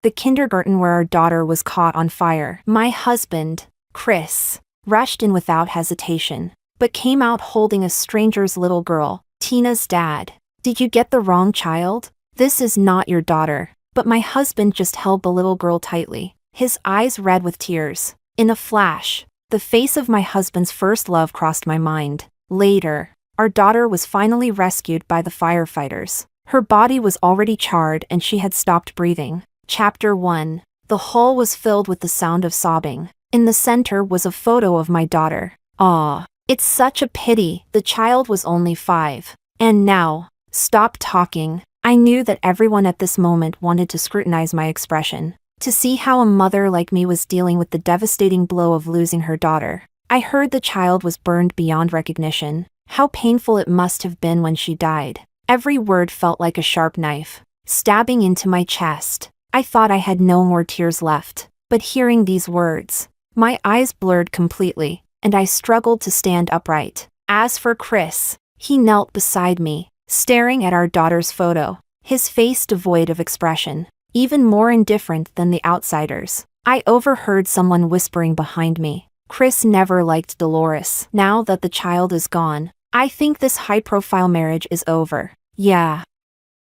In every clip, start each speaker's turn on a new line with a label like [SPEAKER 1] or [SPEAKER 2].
[SPEAKER 1] the kindergarten where our daughter was caught on fire. My husband, Chris, rushed in without hesitation, but came out holding a stranger's little girl, Tina's dad. Did you get the wrong child? This is not your daughter. But my husband just held the little girl tightly, his eyes red with tears. In a flash, the face of my husband's first love crossed my mind. Later, our daughter was finally rescued by the firefighters. Her body was already charred and she had stopped breathing. Chapter 1. The hall was filled with the sound of sobbing. In the center was a photo of my daughter. Ah, it's such a pity, the child was only 5. And now, stop talking. I knew that everyone at this moment wanted to scrutinize my expression, to see how a mother like me was dealing with the devastating blow of losing her daughter. I heard the child was burned beyond recognition. How painful it must have been when she died. Every word felt like a sharp knife, stabbing into my chest. I thought I had no more tears left, but hearing these words, my eyes blurred completely, and I struggled to stand upright. As for Chris, he knelt beside me, staring at our daughter's photo, his face devoid of expression, even more indifferent than the outsiders. I overheard someone whispering behind me, Chris never liked Dolores. Now that the child is gone, I think this high-profile marriage is over. Yeah.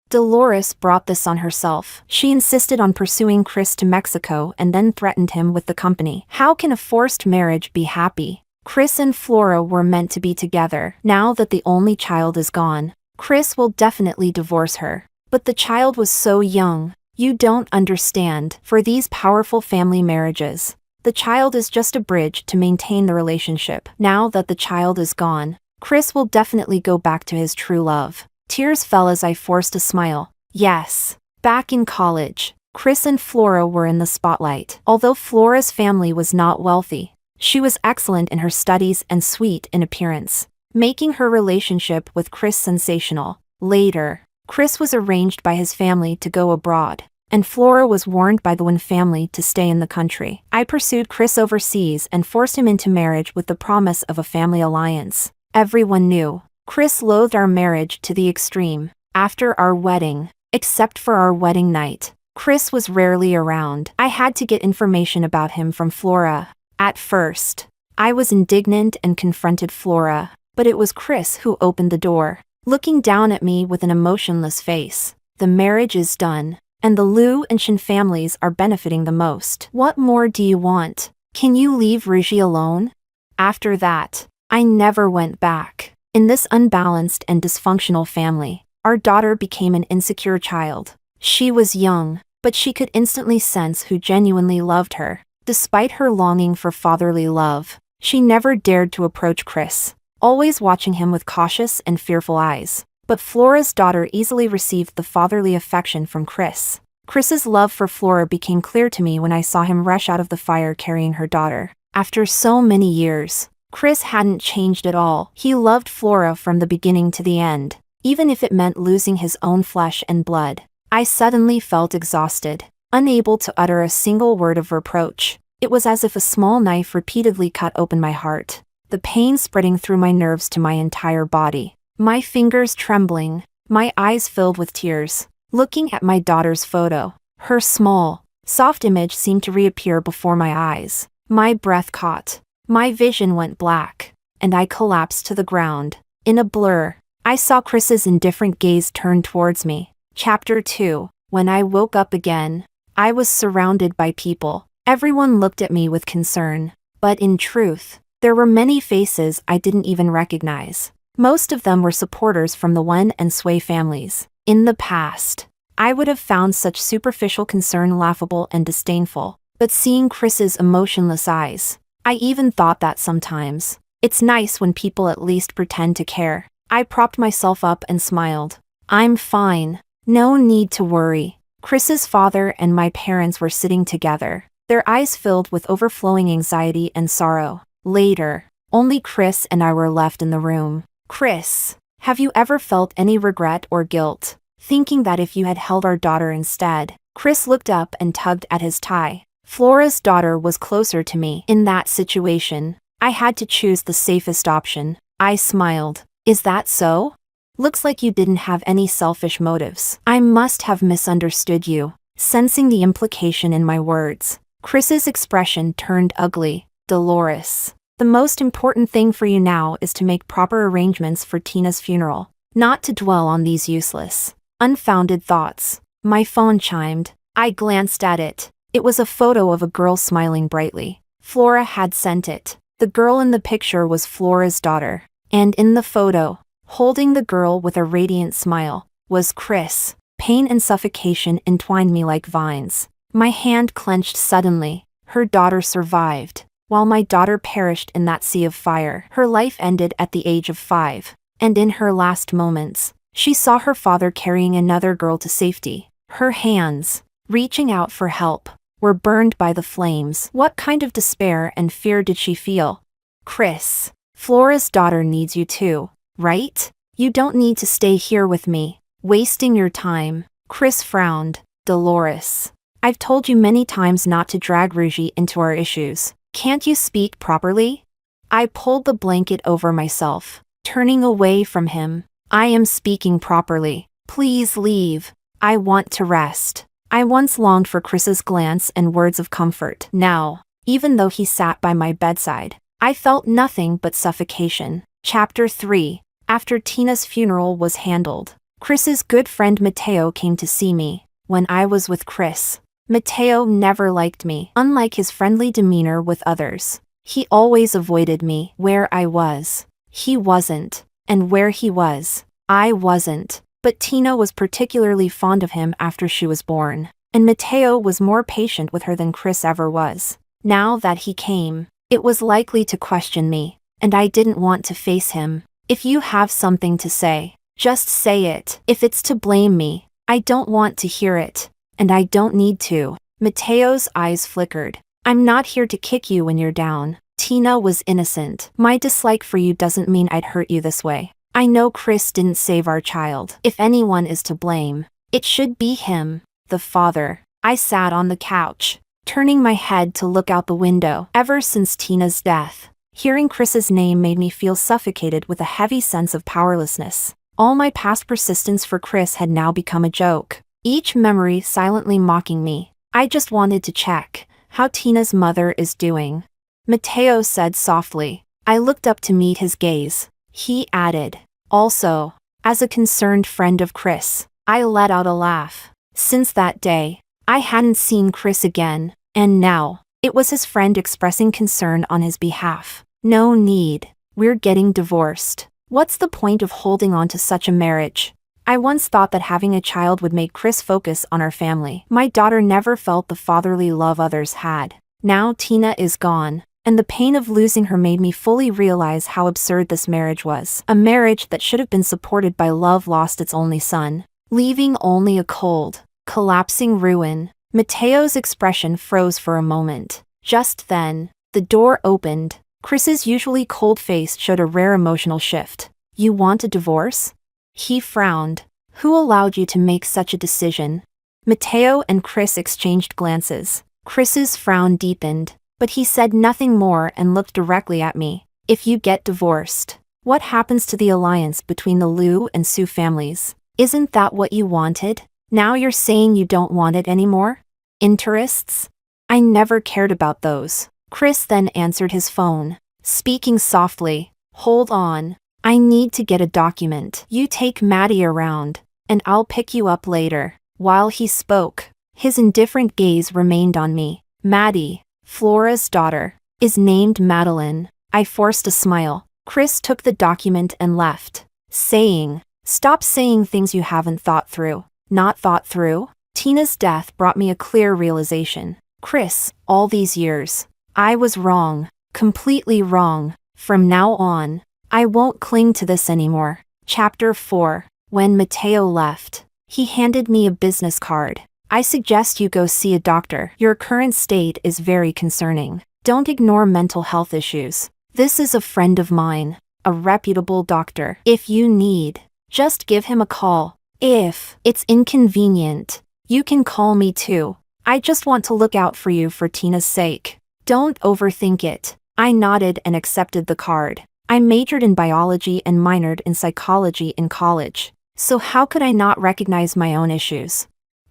[SPEAKER 1] Dolores brought this on herself. She insisted on pursuing Chris to Mexico and then threatened him with the company. How can a forced marriage be happy? Chris and Flora were meant to be together. Now that the only child is gone, Chris will definitely divorce her. But the child was so young. You don't understand. For these powerful family marriages, the child is just a bridge to maintain the relationship. Now that the child is gone, Chris will definitely go back to his true love. Tears fell as I forced a smile. Yes. Back in college, Chris and Flora were in the spotlight. Although Flora's family was not wealthy, she was excellent in her studies and sweet in appearance, making her relationship with Chris sensational. Later, Chris was arranged by his family to go abroad, and Flora was warned by the Wynn family to stay in the country. I pursued Chris overseas and forced him into marriage with the promise of a family alliance. Everyone knew Chris loathed our marriage to the extreme. After our wedding, except for our wedding night, Chris was rarely around. I had to get information about him from Flora. At first, I was indignant and confronted Flora, but it was Chris who opened the door, looking down at me with an emotionless face. The marriage is done, and the Liu and Shin families are benefiting the most. What more do you want? Can you leave Ruji alone? After that, I never went back. In this unbalanced and dysfunctional family, our daughter became an insecure child. She was young, but she could instantly sense who genuinely loved her. Despite her longing for fatherly love, she never dared to approach Chris, always watching him with cautious and fearful eyes. But Flora's daughter easily received the fatherly affection from Chris. Chris's love for Flora became clear to me when I saw him rush out of the fire carrying her daughter. After so many years, Chris hadn't changed at all. He loved Flora from the beginning to the end, even if it meant losing his own flesh and blood. I suddenly felt exhausted, unable to utter a single word of reproach. It was as if a small knife repeatedly cut open my heart, the pain spreading through my nerves to my entire body. My fingers trembling, my eyes filled with tears, looking at my daughter's photo. Her small, soft image seemed to reappear before my eyes. My breath caught. My vision went black, and I collapsed to the ground. In a blur, I saw Chris's indifferent gaze turn towards me. Chapter 2. When I woke up again, I was surrounded by people. Everyone looked at me with concern, but in truth, there were many faces I didn't even recognize. Most of them were supporters from the Wen and Sui families. In the past, I would have found such superficial concern laughable and disdainful, but seeing Chris's emotionless eyes, I even thought that sometimes. It's nice when people at least pretend to care. I propped myself up and smiled. I'm fine. No need to worry. Chris's father and my parents were sitting together, their eyes filled with overflowing anxiety and sorrow. Later, only Chris and I were left in the room. Chris, have you ever felt any regret or guilt, thinking that if you had held our daughter instead? Chris looked up and tugged at his tie. Flora's daughter was closer to me. In that situation, I had to choose the safest option. I smiled. Is that so? Looks like you didn't have any selfish motives. I must have misunderstood you. sensing the implication in my words. Chris's expression turned ugly. Dolores, the most important thing for you now is to make proper arrangements for Tina's funeral, not to dwell on these useless, unfounded thoughts. My phone chimed. I glanced at it. It was a photo of a girl smiling brightly. Flora had sent it. The girl in the picture was Flora's daughter. And in the photo, holding the girl with a radiant smile, was Chris. Pain and suffocation entwined me like vines. My hand clenched suddenly. Her daughter survived, while my daughter perished in that sea of fire. Her life ended at the age of 5, and in her last moments, she saw her father carrying another girl to safety. Her hands, reaching out for help, were burned by the flames. What kind of despair and fear did she feel? Chris, Flora's daughter needs you too, right? You don't need to stay here with me, wasting your time. Chris frowned. Dolores, I've told you many times not to drag Ruji into our issues. Can't you speak properly? I pulled the blanket over myself, turning away from him. I am speaking properly. Please leave. I want to rest. I once longed for Chris's glance and words of comfort. Now, even though he sat by my bedside, I felt nothing but suffocation. Chapter 3. After Tina's funeral was handled, Chris's good friend Mateo came to see me. When I was with Chris, Mateo never liked me. Unlike his friendly demeanor with others, he always avoided me. Where I was, he wasn't. And where he was, I wasn't. But Tina was particularly fond of him after she was born, and Mateo was more patient with her than Chris ever was. Now that he came, it was likely to question me, and I didn't want to face him. If you have something to say, just say it. If it's to blame me, I don't want to hear it, and I don't need to. Mateo's eyes flickered. I'm not here to kick you when you're down. Tina was innocent. My dislike for you doesn't mean I'd hurt you this way. I know Chris didn't save our child. If anyone is to blame, it should be him, the father. I sat on the couch, turning my head to look out the window. Ever since Tina's death, hearing Chris's name made me feel suffocated with a heavy sense of powerlessness. All my past persistence for Chris had now become a joke, each memory silently mocking me. I just wanted to check how Tina's mother is doing. Mateo said softly. I looked up to meet his gaze. He added, also, as a concerned friend of Chris. I let out a laugh. Since that day, I hadn't seen Chris again, and now, it was his friend expressing concern on his behalf. No need. We're getting divorced. What's the point of holding on to such a marriage? I once thought that having a child would make Chris focus on our family. My daughter never felt the fatherly love others had. Now Tina is gone, and the pain of losing her made me fully realize how absurd this marriage was. A marriage that should have been supported by love lost its only son, leaving only a cold, collapsing ruin. Mateo's expression froze for a moment. Just then, the door opened. Chris's usually cold face showed a rare emotional shift. You want a divorce? He frowned. Who allowed you to make such a decision? Mateo and Chris exchanged glances. Chris's frown deepened, but he said nothing more and looked directly at me. If you get divorced, what happens to the alliance between the Liu and Su families? Isn't that what you wanted? Now you're saying you don't want it anymore? Interests? I never cared about those. Chris then answered his phone, speaking softly. Hold on. I need to get a document. You take Maddie around, and I'll pick you up later. While he spoke, his indifferent gaze remained on me. Maddie, Flora's daughter, is named Madeline. I forced a smile. Chris took the document and left, saying, Stop saying things you haven't thought through. Not thought through? Tina's death brought me a clear realization. Chris, all these years, I was wrong. Completely wrong. From now on, I won't cling to this anymore. Chapter 4. When Mateo left, he handed me a business card. I suggest you go see a doctor. Your current state is very concerning. Don't ignore mental health issues. This is a friend of mine, a reputable doctor. If you need, just give him a call. If it's inconvenient, you can call me too. I just want to look out for you for Tina's sake. Don't overthink it. I nodded and accepted the card. I majored in biology and minored in psychology in college. So how could I not recognize my own issues?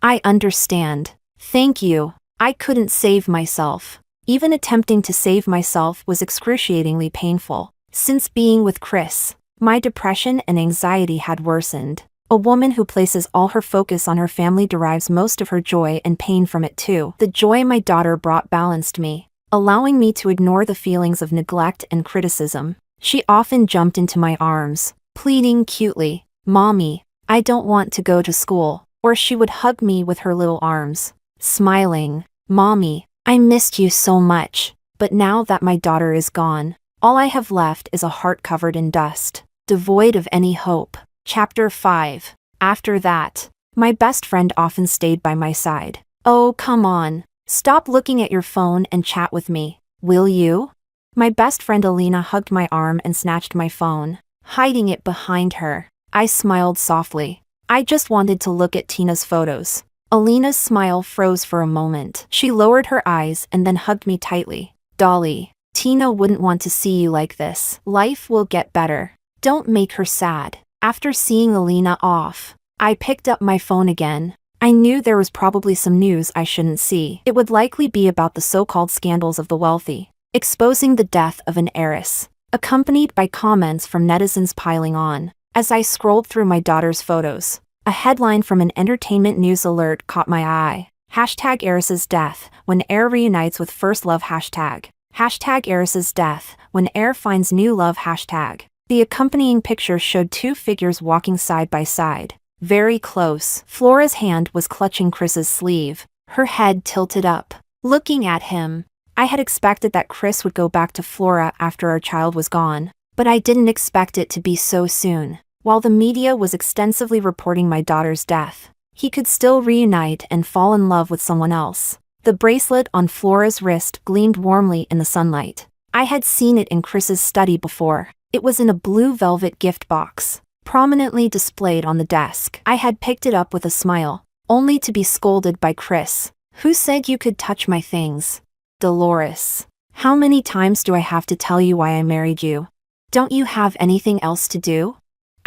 [SPEAKER 1] I understand. Thank you. I couldn't save myself. Even attempting to save myself was excruciatingly painful. Since being with Chris, my depression and anxiety had worsened. A woman who places all her focus on her family derives most of her joy and pain from it too. The joy my daughter brought balanced me, allowing me to ignore the feelings of neglect and criticism. She often jumped into my arms, pleading cutely, "Mommy, I don't want to go to school," or she would hug me with her little arms, smiling, "Mommy, I missed you so much." But now that my daughter is gone, all I have left is a heart covered in dust, devoid of any hope. Chapter 5. After that, my best friend often stayed by my side. "Oh, come on. Stop looking at your phone and chat with me, will you?" My best friend Alina hugged my arm and snatched my phone, hiding it behind her. I smiled softly. I just wanted to look at Tina's photos. Alina's smile froze for a moment. She lowered her eyes and then hugged me tightly. "Dolly, Tina wouldn't want to see you like this. Life will get better. Don't make her sad." After seeing Alina off, I picked up my phone again. I knew there was probably some news I shouldn't see. It would likely be about the so-called scandals of the wealthy, exposing the death of an heiress, accompanied by comments from netizens piling on. As I scrolled through my daughter's photos, a headline from an entertainment news alert caught my eye. Hashtag heiress's death, when heir reunites with first love hashtag. Hashtag heiress's death, when heir finds new love hashtag. The accompanying picture showed two figures walking side by side, very close. Flora's hand was clutching Chris's sleeve, her head tilted up. Looking at him, I had expected that Chris would go back to Flora after our child was gone, but I didn't expect it to be so soon. While the media was extensively reporting my daughter's death, he could still reunite and fall in love with someone else. The bracelet on Flora's wrist gleamed warmly in the sunlight. I had seen it in Chris's study before. It was in a blue velvet gift box, prominently displayed on the desk. I had picked it up with a smile, only to be scolded by Chris. "Who said you could touch my things? Dolores, how many times do I have to tell you why I married you? Don't you have anything else to do?"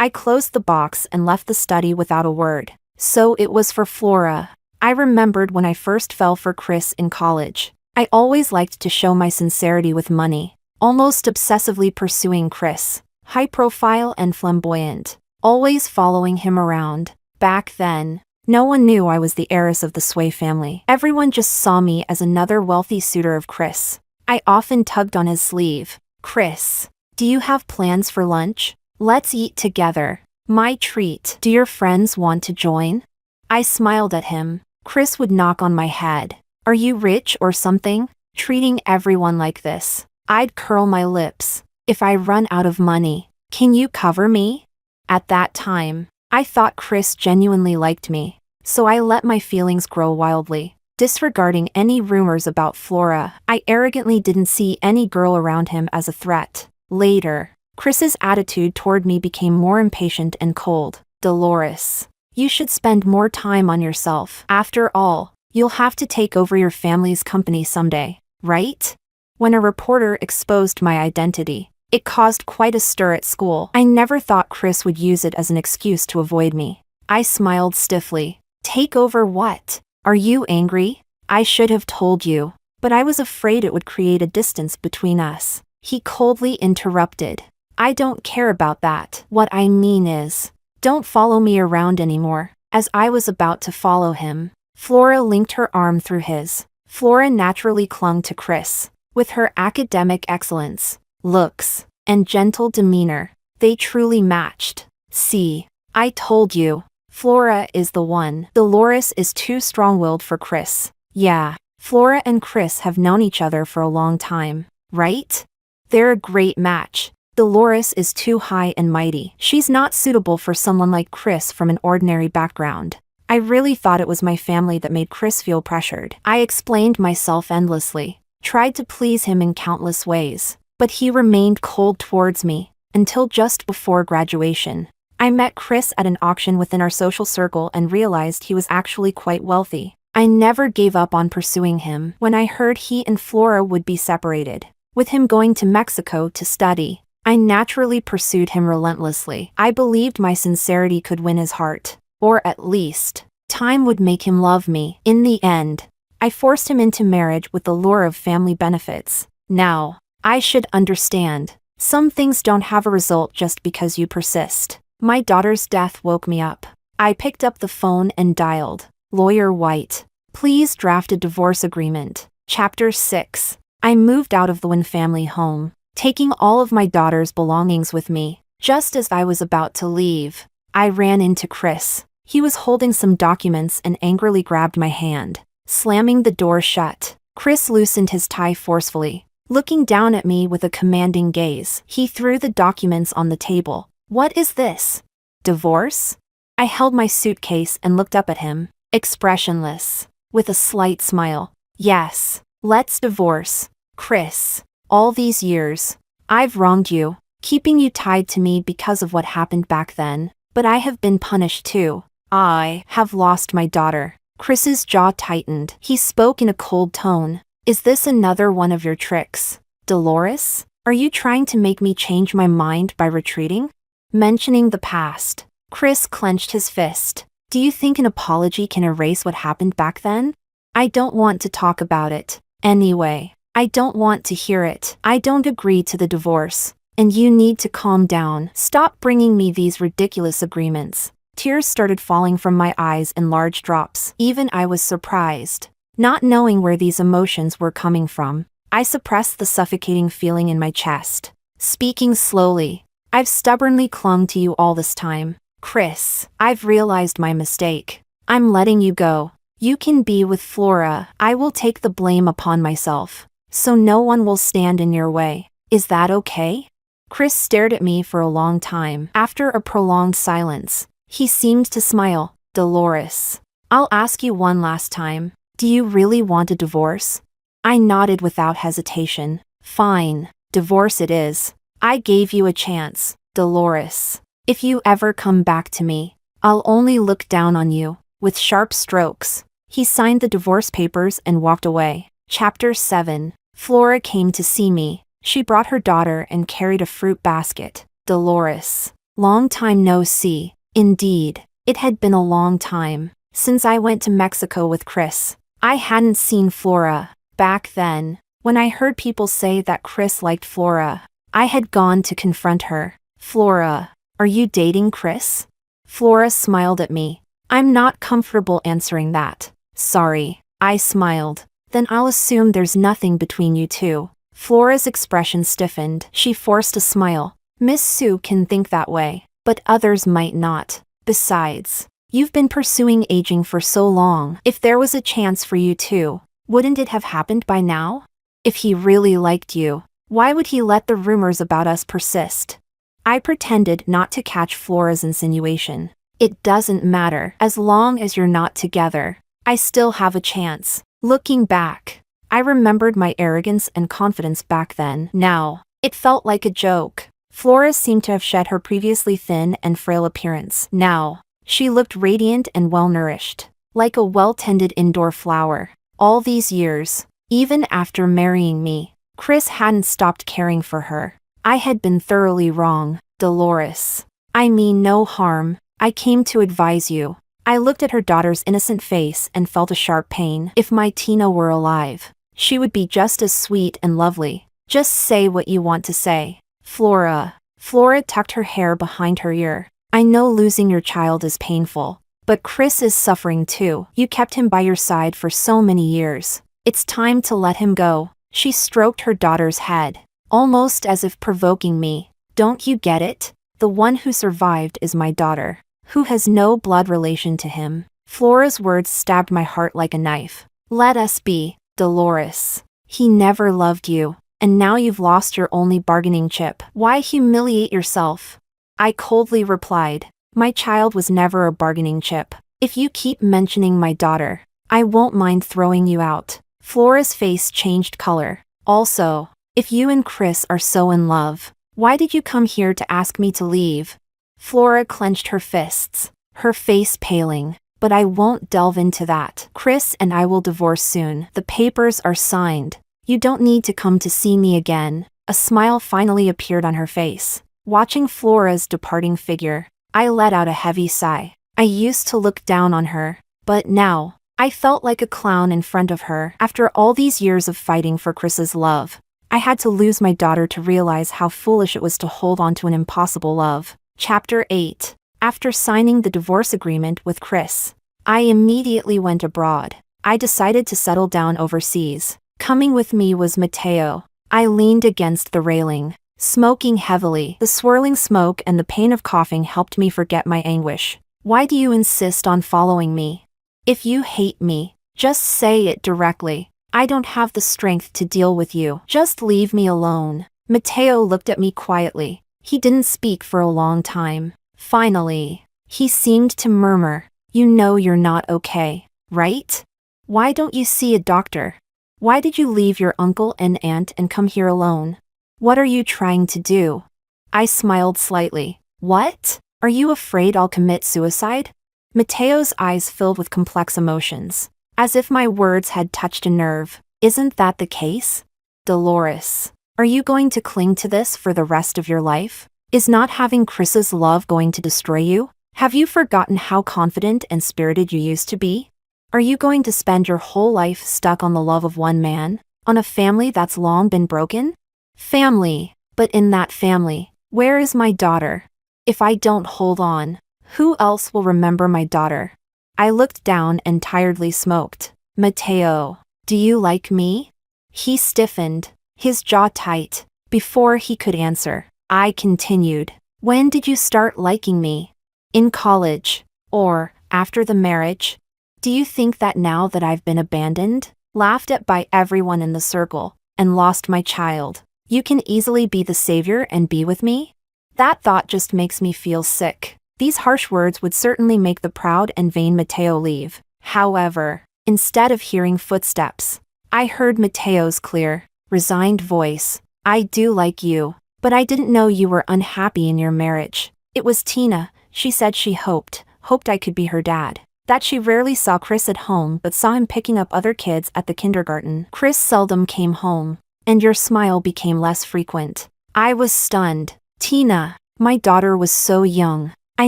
[SPEAKER 1] I closed the box and left the study without a word. So it was for Flora. I remembered when I first fell for Chris in college. I always liked to show my sincerity with money, almost obsessively pursuing Chris, high profile and flamboyant, always following him around. Back then, no one knew I was the heiress of the Sway family. Everyone just saw me as another wealthy suitor of Chris. I often tugged on his sleeve. "Chris, do you have plans for lunch? Let's eat together. My treat. Do your friends want to join?" I smiled at him. Chris would knock on my head. "Are you rich or something? Treating everyone like this?" I'd curl my lips. "If I run out of money, can you cover me?" At that time, I thought Chris genuinely liked me, so I let my feelings grow wildly. Disregarding any rumors about Flora, I arrogantly didn't see any girl around him as a threat. Later, Chris's attitude toward me became more impatient and cold. "Dolores, you should spend more time on yourself. After all, you'll have to take over your family's company someday, right?" When a reporter exposed my identity, it caused quite a stir at school. I never thought Chris would use it as an excuse to avoid me. I smiled stiffly. "Take over what? Are you angry? I should have told you." But I was afraid it would create a distance between us. He coldly interrupted. "I don't care about that. What I mean is, don't follow me around anymore." As I was about to follow him, Flora linked her arm through his. Flora naturally clung to Chris. With her academic excellence, looks, and gentle demeanor, they truly matched. "See, I told you. Flora is the one. Dolores is too strong-willed for Chris." "Yeah, Flora and Chris have known each other for a long time, right? They're a great match. Dolores is too high and mighty. She's not suitable for someone like Chris from an ordinary background." I really thought it was my family that made Chris feel pressured. I explained myself endlessly, tried to please him in countless ways, but he remained cold towards me, until just before graduation. I met Chris at an auction within our social circle and realized he was actually quite wealthy. I never gave up on pursuing him. When I heard he and Flora would be separated, with him going to Mexico to study, I naturally pursued him relentlessly. I believed my sincerity could win his heart, or at least, Time would make him love me. In the end, I forced him into marriage with the lure of family benefits. Now, I should understand. Some things don't have a result just because you persist. My daughter's death woke me up. I picked up the phone and dialed. Lawyer White. Please draft a divorce agreement. Chapter 6. I moved out of the Wynn family home, taking all of my daughter's belongings with me. Just as I was about to leave, I ran into Chris. He was holding some documents and angrily grabbed my hand, slamming the door shut. Chris loosened his tie forcefully, looking down at me with a commanding gaze. He threw the documents on the table. What is this? Divorce? I held my suitcase and looked up at him, expressionless, with a slight smile. Yes, let's divorce. Chris, all these years, I've wronged you, keeping you tied to me because of what happened back then, but I have been punished too. I have lost my daughter. Chris's jaw tightened. He spoke in a cold tone. Is this another one of your tricks, Dolores? Are you trying to make me change my mind by retreating? Mentioning the past. Chris clenched his fist. Do you think an apology can erase what happened back then? I don't want to talk about it. Anyway, I don't want to hear it. I don't agree to the divorce, and you need to calm down. Stop bringing me these ridiculous agreements. Tears started falling from my eyes in large drops. Even I was surprised. Not knowing where these emotions were coming from, I suppressed the suffocating feeling in my chest. Speaking slowly, I've stubbornly clung to you all this time. Chris, I've realized my mistake. I'm letting you go. You can be with Flora. I will take the blame upon myself, so no one will stand in your way. Is that okay? Chris stared at me for a long time. After a prolonged silence, he seemed to smile. Dolores, I'll ask you one last time. Do you really want a divorce? I nodded without hesitation. Fine, divorce it is. I gave you a chance, Dolores. If you ever come back to me, I'll only look down on you. With sharp strokes, he signed the divorce papers and walked away. Chapter 7. Flora came to see me. She brought her daughter and carried a fruit basket. Dolores, long time no see. Indeed, it had been a long time since I went to Mexico with Chris. I hadn't seen Flora. Back then, when I heard people say that Chris liked Flora, I had gone to confront her. Flora, are you dating Chris? Flora smiled at me. I'm not comfortable answering that. Sorry, I smiled. Then I'll assume there's nothing between you two. Flora's expression stiffened. She forced a smile. Miss Sue can think that way, but others might not. Besides, you've been pursuing aging for so long. If there was a chance for you two, wouldn't it have happened by now? If he really liked you, why would he let the rumors about us persist? I pretended not to catch Flora's insinuation. It doesn't matter. As long as you're not together, I still have a chance. Looking back, I remembered my arrogance and confidence back then. Now, it felt like a joke. Flora seemed to have shed her previously thin and frail appearance. Now, she looked radiant and well-nourished, like a well-tended indoor flower. All these years, even after marrying me, Chris hadn't stopped caring for her. I had been thoroughly wrong. Dolores, I mean no harm. I came to advise you. I looked at her daughter's innocent face and felt a sharp pain. If my Tina were alive, she would be just as sweet and lovely. Just say what you want to say. Flora. Flora tucked her hair behind her ear. I know losing your child is painful, but Chris is suffering too. You kept him by your side for so many years. It's time to let him go. She stroked her daughter's head, almost as if provoking me. Don't you get it? The one who survived is my daughter, who has no blood relation to him. Flora's words stabbed my heart like a knife. Let us be, Dolores. He never loved you, and now you've lost your only bargaining chip. Why humiliate yourself? I coldly replied. My child was never a bargaining chip. If you keep mentioning my daughter, I won't mind throwing you out. Flora's face changed color. Also, if you and Chris are so in love, why did you come here to ask me to leave? Flora clenched her fists, her face paling. But I won't delve into that. Chris and I will divorce soon. The papers are signed. You don't need to come to see me again. A smile finally appeared on her face. Watching Flora's departing figure, I let out a heavy sigh. I used to look down on her, But now, I felt like a clown in front of her. After all these years of fighting for Chris's love, I had to lose my daughter to realize how foolish it was to hold on to an impossible love. Chapter 8. After signing the divorce agreement with Chris, I immediately went abroad. I decided to settle down overseas. Coming with me was Mateo. I leaned against the railing, smoking heavily. The swirling smoke and the pain of coughing helped me forget my anguish. Why do you insist on following me? If you hate me, just say it directly. I don't have the strength to deal with you. Just leave me alone. Mateo looked at me quietly. He didn't speak for a long time. Finally, he seemed to murmur, "You know you're not okay, right? Why don't you see a doctor? Why did you leave your uncle and aunt and come here alone? What are you trying to do?" I smiled slightly. "What? Are you afraid I'll commit suicide?" Mateo's eyes filled with complex emotions, as if my words had touched a nerve. "Isn't that the case? Dolores, are you going to cling to this for the rest of your life? Is not having Chris's love going to destroy you? Have you forgotten how confident and spirited you used to be? Are you going to spend your whole life stuck on the love of one man, on a family that's long been broken? Family, but in that family, where is my daughter? If I don't hold on, who else will remember my daughter?" I looked down and tiredly smoked. "Mateo, do you like me?" He stiffened, his jaw tight. Before he could answer, I continued. "When did you start liking me? In college? Or after the marriage? Do you think that now that I've been abandoned, laughed at by everyone in the circle, and lost my child, you can easily be the savior and be with me? That thought just makes me feel sick." These harsh words would certainly make the proud and vain Mateo leave. However, instead of hearing footsteps, I heard Mateo's clear, resigned voice. "I do like you, but I didn't know you were unhappy in your marriage. It was Tina. She said she hoped I could be her dad. That she rarely saw Chris at home but saw him picking up other kids at the kindergarten. Chris seldom came home, and your smile became less frequent." I was stunned. "Tina, my daughter was so young. I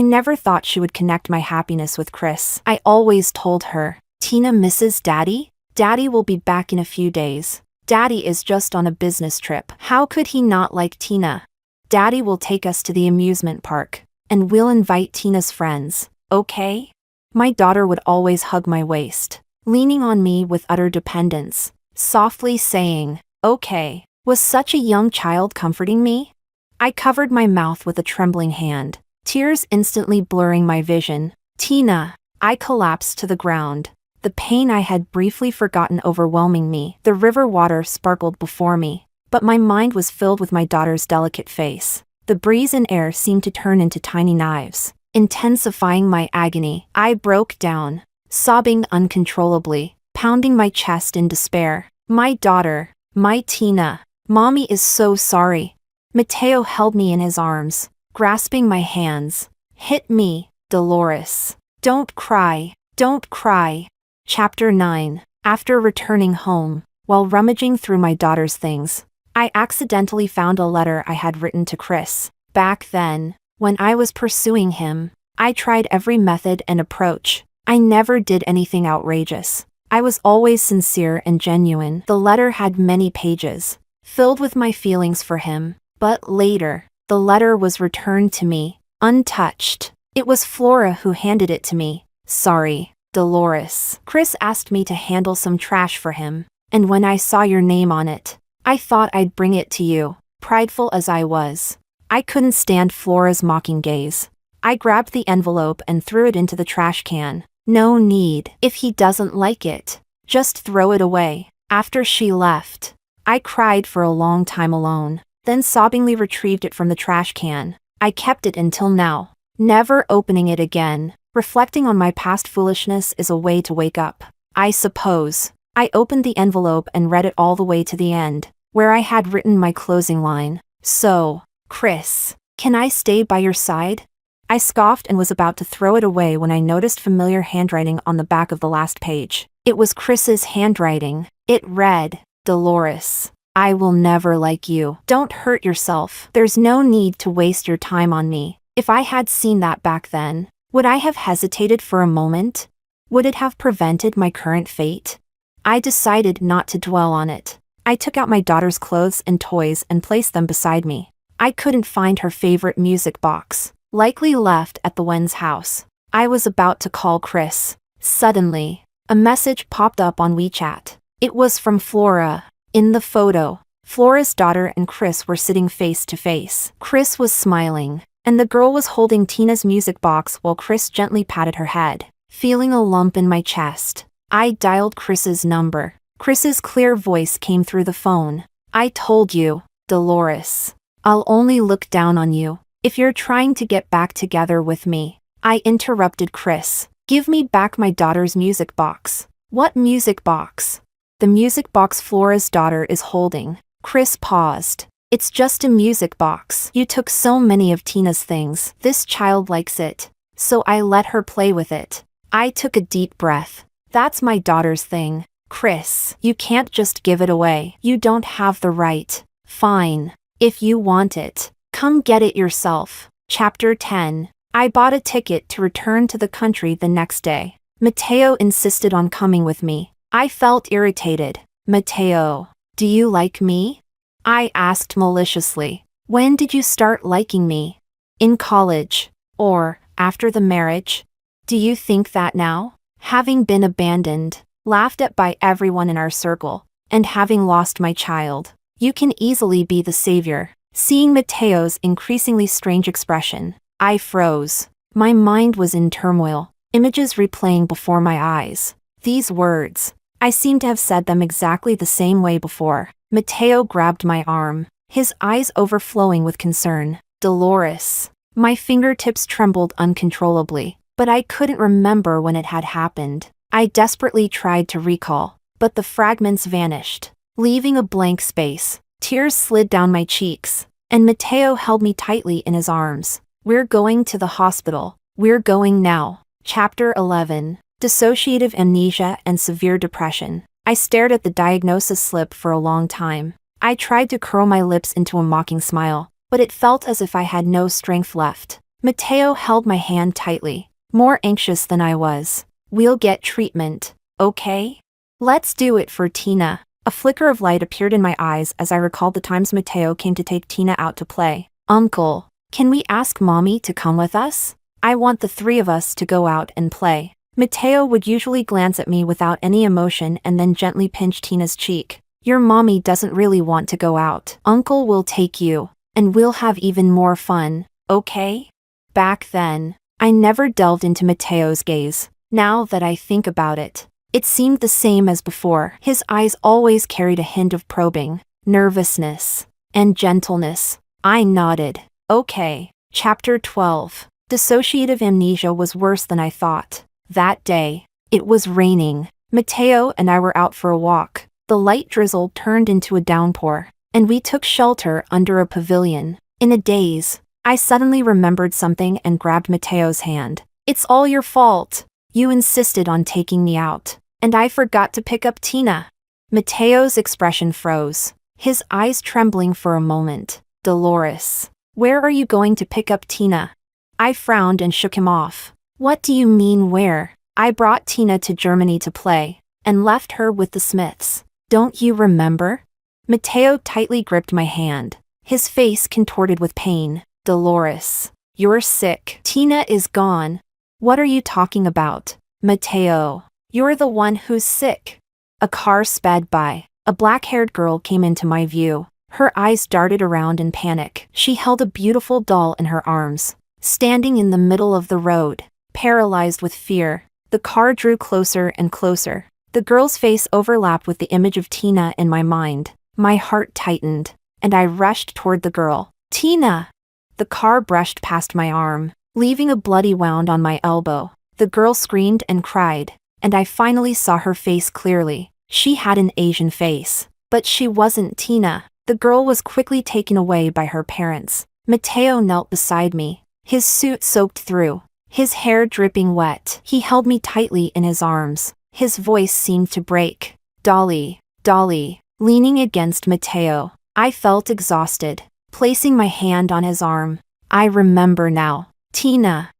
[SPEAKER 1] never thought she would connect my happiness with Chris. I always told her, Tina misses Daddy? Daddy will be back in a few days. Daddy is just on a business trip. How could he not like Tina? Daddy will take us to the amusement park, and we'll invite Tina's friends, okay?" My daughter would always hug my waist, leaning on me with utter dependence, softly saying, "Okay." Was such a young child comforting me? I covered my mouth with a trembling hand, tears instantly blurring my vision. "Tina." I collapsed to the ground, the pain I had briefly forgotten overwhelming me. The river water sparkled before me, but my mind was filled with my daughter's delicate face. The breeze and air seemed to turn into tiny knives, intensifying my agony. I broke down, sobbing uncontrollably, pounding my chest in despair. "My daughter, my Tina. Mommy is so sorry." Mateo held me in his arms, grasping my hands. "Hit me, Dolores. Don't cry, don't cry." Chapter 9. After returning home, while rummaging through my daughter's things, I accidentally found a letter I had written to Chris. Back then, when I was pursuing him, I tried every method and approach. I never did anything outrageous. I was always sincere and genuine. The letter had many pages, filled with my feelings for him, but later, the letter was returned to me, untouched. It was Flora who handed it to me. "Sorry, Dolores. Chris asked me to handle some trash for him, and when I saw your name on it, I thought I'd bring it to you." Prideful as I was, I couldn't stand Flora's mocking gaze. I grabbed the envelope and threw it into the trash can. "No need. If he doesn't like it, just throw it away." After she left, I cried for a long time alone, then sobbingly retrieved it from the trash can. I kept it until now, never opening it again. Reflecting on my past foolishness is a way to wake up, I suppose. I opened the envelope and read it all the way to the end, where I had written my closing line. "So, Chris, can I stay by your side?" I scoffed and was about to throw it away when I noticed familiar handwriting on the back of the last page. It was Chris's handwriting. It read, "Dolores, I will never like you. Don't hurt yourself. There's no need to waste your time on me." If I had seen that back then, would I have hesitated for a moment? Would it have prevented my current fate? I decided not to dwell on it. I took out my daughter's clothes and toys and placed them beside me. I couldn't find her favorite music box, likely left at the Wen's house. I was about to call Chris. Suddenly, a message popped up on WeChat. It was from Flora. In the photo, Flora's daughter and Chris were sitting face to face. Chris was smiling, and the girl was holding Tina's music box while Chris gently patted her head. Feeling a lump in my chest, I dialed Chris's number. Chris's clear voice came through the phone. I told you, Dolores. I'll only look down on you if you're trying to get back together with me. I interrupted Chris. Give me back my daughter's music box. What music box? The music box Flora's daughter is holding. Chris paused. It's just a music box. You took so many of Tina's things. This child likes it, so I let her play with it. I took a deep breath. That's my daughter's thing. Chris, you can't just give it away. You don't have the right. Fine. If you want it, come get it yourself. Chapter 10. I bought a ticket to return to the country the next day. Mateo insisted on coming with me. I felt irritated. Mateo, do you like me? I asked maliciously. When did you start liking me? In college. Or after the marriage? Do you think that now? Having been abandoned, laughed at by everyone in our circle, and having lost my child, you can easily be the savior. Seeing Mateo's increasingly strange expression, I froze. My mind was in turmoil, images replaying before my eyes. These words, I seemed to have said them exactly the same way before. Mateo grabbed my arm, his eyes overflowing with concern. Dolores. My fingertips trembled uncontrollably, but I couldn't remember when it had happened. I desperately tried to recall, but the fragments vanished, leaving a blank space. Tears slid down my cheeks, and Mateo held me tightly in his arms. We're going to the hospital. We're going now. Chapter 11. Dissociative amnesia and severe depression. I stared at the diagnosis slip for a long time. I tried to curl my lips into a mocking smile, but it felt as if I had no strength left. Mateo held my hand tightly, more anxious than I was. We'll get treatment, okay? Let's do it for Tina. A flicker of light appeared in my eyes as I recalled the times Mateo came to take Tina out to play. Uncle, can we ask Mommy to come with us? I want the three of us to go out and play. Mateo would usually glance at me without any emotion and then gently pinch Tina's cheek. Your mommy doesn't really want to go out. Uncle will take you, and we'll have even more fun, okay? Back then, I never delved into Mateo's gaze. Now that I think about it, it seemed the same as before. His eyes always carried a hint of probing, nervousness, and gentleness. I nodded. Okay. Chapter 12. Dissociative amnesia was worse than I thought. That day, it was raining. Mateo and I were out for a walk. The light drizzle turned into a downpour, and we took shelter under a pavilion. In a daze, I suddenly remembered something and grabbed Mateo's hand. It's all your fault. You insisted on taking me out, and I forgot to pick up Tina. Mateo's expression froze, his eyes trembling for a moment. Dolores, where are you going to pick up Tina? I frowned and shook him off. What do you mean where? I brought Tina to Germany to play, and left her with the Smiths. Don't you remember? Mateo tightly gripped my hand, his face contorted with pain. Dolores, you're sick. Tina is gone. What are you talking about? Mateo, you're the one who's sick. A car sped by. A black-haired girl came into my view. Her eyes darted around in panic. She held a beautiful doll in her arms. Standing in the middle of the road, paralyzed with fear, the car drew closer and closer. The girl's face overlapped with the image of Tina in my mind. My heart tightened, and I rushed toward the girl. Tina! The car brushed past my arm, leaving a bloody wound on my elbow. The girl screamed and cried, and I finally saw her face clearly. She had an Asian face, but she wasn't Tina. The girl was quickly taken away by her parents. Mateo knelt beside me, his suit soaked through, his hair dripping wet. He held me tightly in his arms. His voice seemed to break. Dolly, Dolly, leaning against Mateo. I felt exhausted, placing my hand on his arm. I remember now. Tina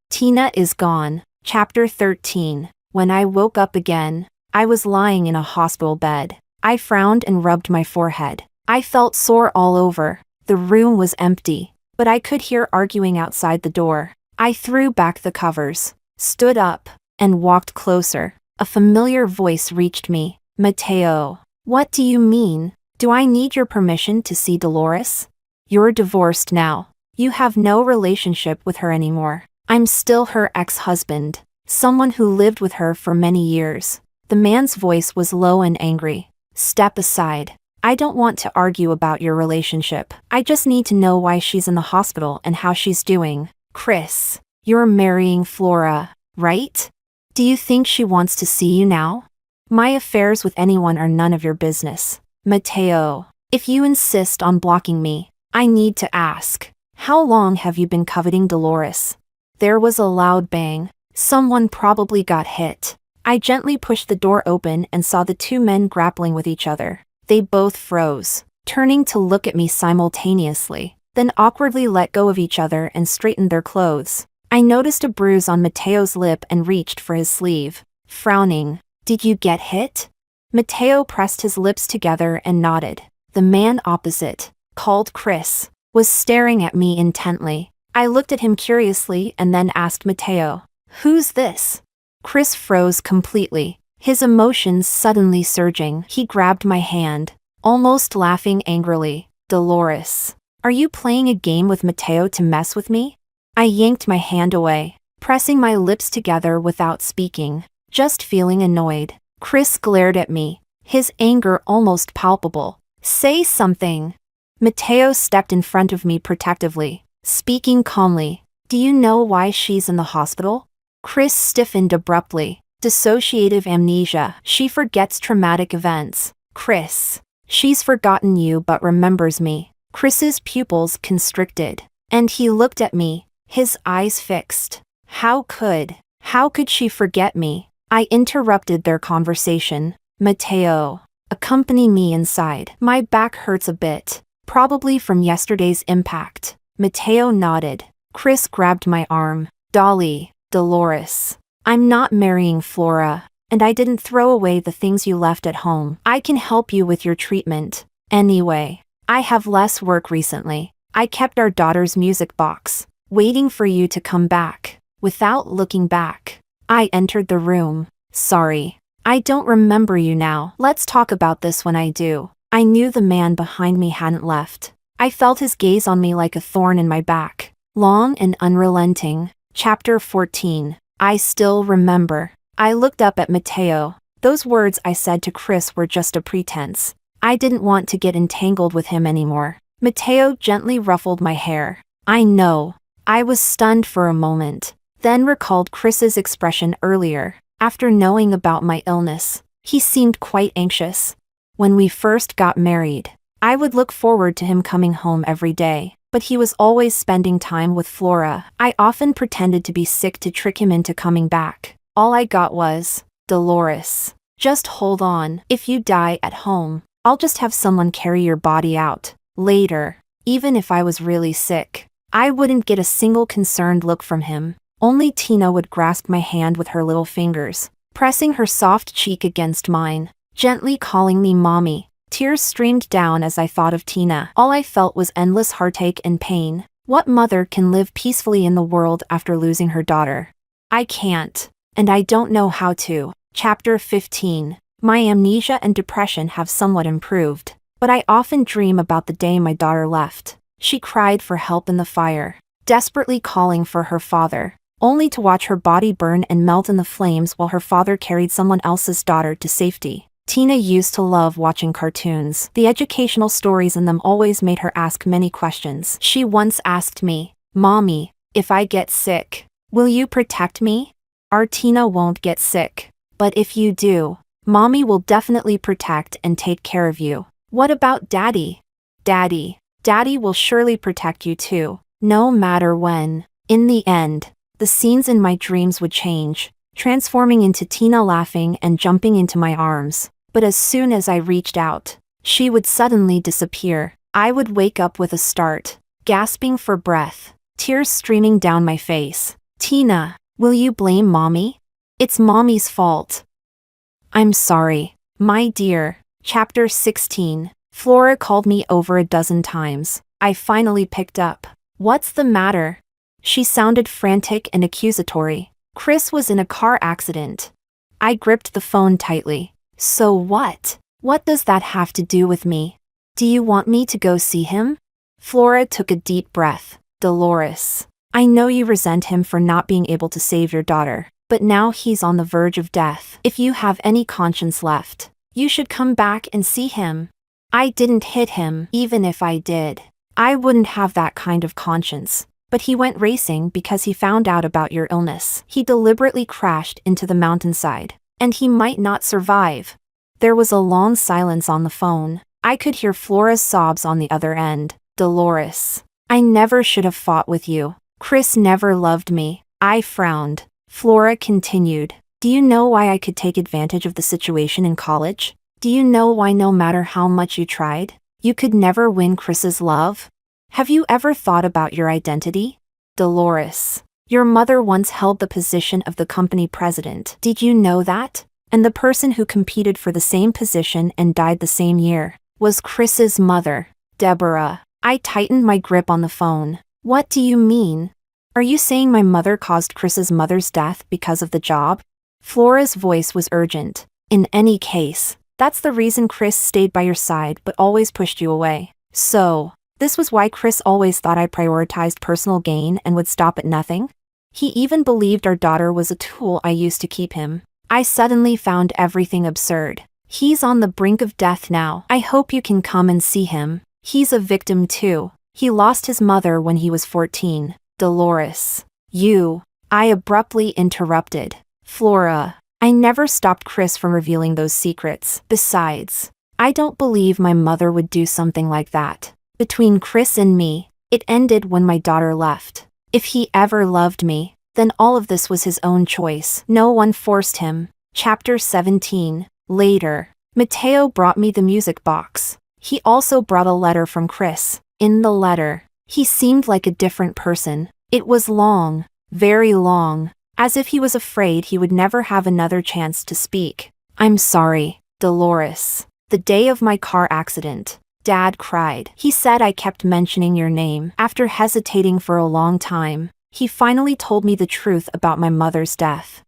[SPEAKER 1] is gone. Chapter 13. When I woke up again, I was lying in a hospital bed. I frowned and rubbed my forehead. I felt sore all over. The room was empty, but I could hear arguing outside the door. I threw back the covers, stood up, and walked closer. A familiar voice reached me. Mateo. What do you mean? Do I need your permission to see Dolores? You're divorced now. You have no relationship with her anymore. I'm still her ex-husband, someone who lived with her for many years. The man's voice was low and angry. Step aside. I don't want to argue about your relationship. I just need to know why she's in the hospital and how she's doing. Chris, you're marrying Flora, right? Do you think she wants to see you now? My affairs with anyone are none of your business. Mateo, if you insist on blocking me, I need to ask, how long have you been coveting Dolores? There was a loud bang. Someone probably got hit. I gently pushed the door open and saw the two men grappling with each other. They both froze, turning to look at me simultaneously, then awkwardly let go of each other and straightened their clothes. I noticed a bruise on Mateo's lip and reached for his sleeve. Frowning, did you get hit? Mateo pressed his lips together and nodded. The man opposite, called Chris, was staring at me intently. I looked at him curiously and then asked Mateo, "Who's this?" Chris froze completely, his emotions suddenly surging. He grabbed my hand, almost laughing angrily. Dolores, are you playing a game with Mateo to mess with me? I yanked my hand away, pressing my lips together without speaking, just feeling annoyed. Chris glared at me, his anger almost palpable. Say something. Mateo stepped in front of me protectively, speaking calmly. Do you know why she's in the hospital? Chris stiffened abruptly. Dissociative amnesia. She forgets traumatic events. Chris. She's forgotten you but remembers me. Chris's pupils constricted, and he looked at me, his eyes fixed. How could she forget me? I interrupted their conversation. Mateo, accompany me inside. My back hurts a bit, probably from yesterday's impact. Mateo nodded. Chris grabbed my arm. Dolores, I'm not marrying Flora, and I didn't throw away the things you left at home. I can help you with your treatment. Anyway, I have less work recently. I kept our daughter's music box, waiting for you to come back. Without looking back, I entered the room. Sorry, I don't remember you now. Let's talk about this when I do. I knew the man behind me hadn't left. I felt his gaze on me like a thorn in my back, long and unrelenting. Chapter 14. I still remember. I looked up at Mateo. Those words I said to Chris were just a pretense. I didn't want to get entangled with him anymore. Mateo gently ruffled my hair. I know. I was stunned for a moment, then recalled Chris's expression earlier. After knowing about my illness, he seemed quite anxious. When we first got married, I would look forward to him coming home every day, but he was always spending time with Flora. I often pretended to be sick to trick him into coming back. All I got was, Dolores, just hold on. If you die at home, I'll just have someone carry your body out. Later, even if I was really sick, I wouldn't get a single concerned look from him. Only Tina would grasp my hand with her little fingers, pressing her soft cheek against mine, gently calling me mommy. Tears streamed down as I thought of Tina. All I felt was endless heartache and pain. What mother can live peacefully in the world after losing her daughter? I can't, and I don't know how to. Chapter 15. My amnesia and depression have somewhat improved, but I often dream about the day my daughter left. She cried for help in the fire, desperately calling for her father, only to watch her body burn and melt in the flames while her father carried someone else's daughter to safety. Tina used to love watching cartoons. The educational stories in them always made her ask many questions. She once asked me, Mommy, if I get sick, will you protect me? Our Tina won't get sick, but if you do, Mommy will definitely protect and take care of you. What about Daddy? Daddy will surely protect you too, no matter when. In the end, the scenes in my dreams would change, transforming into Tina laughing and jumping into my arms. But as soon as I reached out, she would suddenly disappear. I would wake up with a start, gasping for breath, tears streaming down my face. Tina, will you blame Mommy? It's Mommy's fault. I'm sorry, my dear. Chapter 16. Flora called me over a dozen times. I finally picked up. What's the matter? She sounded frantic and accusatory. Chris was in a car accident. I gripped the phone tightly. So what? What does that have to do with me? Do you want me to go see him? Flora took a deep breath. Dolores, I know you resent him for not being able to save your daughter, but now he's on the verge of death. If you have any conscience left, you should come back and see him. I didn't hit him. Even if I did, I wouldn't have that kind of conscience. But he went racing because he found out about your illness. He deliberately crashed into the mountainside, and he might not survive. There was a long silence on the phone. I could hear Flora's sobs on the other end. Dolores, I never should have fought with you. Chris never loved me. I frowned. Flora continued. Do you know why I could take advantage of the situation in college? Do you know why no matter how much you tried, you could never win Chris's love? Have you ever thought about your identity? Dolores, your mother once held the position of the company president. Did you know that? And the person who competed for the same position and died the same year was Chris's mother, Deborah. I tightened my grip on the phone. What do you mean? Are you saying my mother caused Chris's mother's death because of the job? Flora's voice was urgent. In any case, that's the reason Chris stayed by your side but always pushed you away. So, this was why Chris always thought I prioritized personal gain and would stop at nothing? He even believed our daughter was a tool I used to keep him. I suddenly found everything absurd. He's on the brink of death now. I hope you can come and see him. He's a victim too. He lost his mother when he was 14. Dolores, I abruptly interrupted. Flora, I never stopped Chris from revealing those secrets. Besides, I don't believe my mother would do something like that. Between Chris and me, it ended when my daughter left. If he ever loved me, then all of this was his own choice. No one forced him. Chapter 17. Later, Mateo brought me the music box. He also brought a letter from Chris. In the letter, he seemed like a different person. It was long, very long, as if he was afraid he would never have another chance to speak. I'm sorry, Dolores. The day of my car accident, Dad cried. He said I kept mentioning your name. After hesitating for a long time, he finally told me the truth about my mother's death.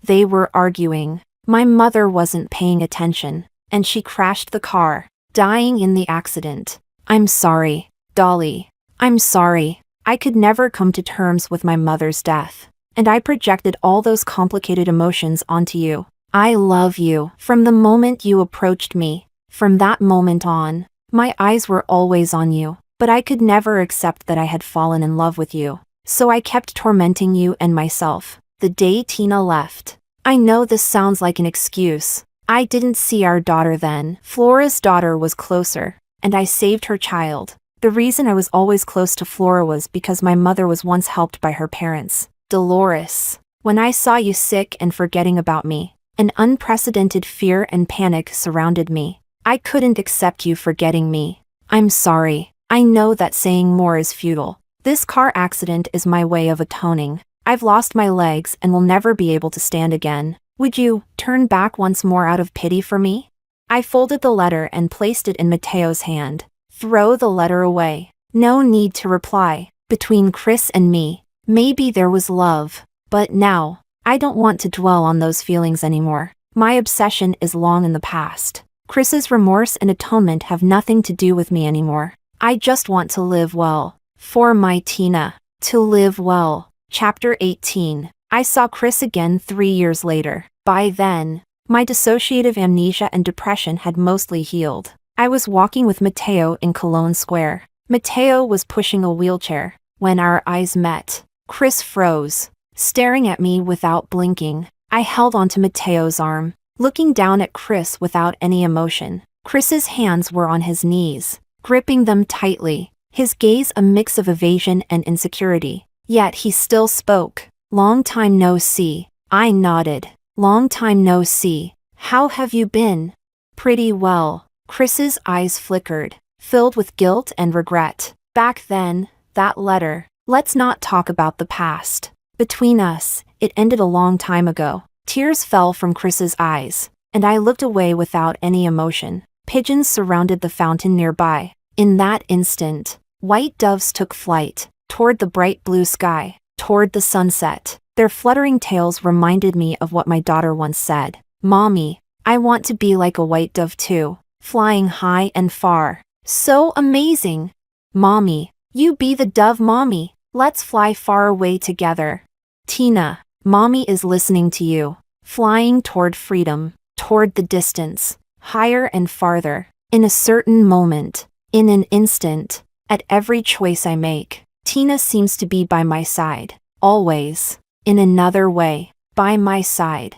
[SPEAKER 1] They were arguing. My mother wasn't paying attention, and she crashed the car, dying in the accident. I'm sorry, Dolly. I'm sorry. I could never come to terms with my mother's death, and I projected all those complicated emotions onto you. I love you. From the moment you approached me, from that moment on, my eyes were always on you, but I could never accept that I had fallen in love with you. So I kept tormenting you and myself. The day Tina left. I know this sounds like an excuse. I didn't see our daughter then. Flora's daughter was closer, and I saved her child. The reason I was always close to Flora was because my mother was once helped by her parents. Dolores, when I saw you sick and forgetting about me, an unprecedented fear and panic surrounded me. I couldn't accept you forgetting me. I'm sorry. I know that saying more is futile. This car accident is my way of atoning. I've lost my legs and will never be able to stand again. Would you turn back once more out of pity for me? I folded the letter and placed it in Mateo's hand. Throw the letter away. No need to reply. Between Chris and me, maybe there was love. But now, I don't want to dwell on those feelings anymore. My obsession is long in the past. Chris's remorse and atonement have nothing to do with me anymore. I just want to live well. For my Tina. To live well. Chapter 18. I saw Chris again 3 years later. By then, my dissociative amnesia and depression had mostly healed. I was walking with Mateo in Cologne Square. Mateo was pushing a wheelchair. When our eyes met, Chris froze, staring at me without blinking. I held onto Mateo's arm, looking down at Chris without any emotion. Chris's hands were on his knees, gripping them tightly, his gaze a mix of evasion and insecurity. Yet he still spoke. Long time no see. I nodded. Long time no see. How have you been? Pretty well. Chris's eyes flickered, filled with guilt and regret. Back then, that letter. Let's not talk about the past. Between us, it ended a long time ago. Tears fell from Chris's eyes, and I looked away without any emotion. Pigeons surrounded the fountain nearby. In that instant, white doves took flight, toward the bright blue sky, toward the sunset. Their fluttering tails reminded me of what my daughter once said. Mommy, I want to be like a white dove too, flying high and far. So amazing! Mommy, you be the dove, Mommy. Let's fly far away together. Tina, Mommy is listening to you, flying toward freedom, toward the distance, higher and farther. In a certain moment, in an instant, at every choice I make, Tina seems to be by my side, always. In another way, by my side.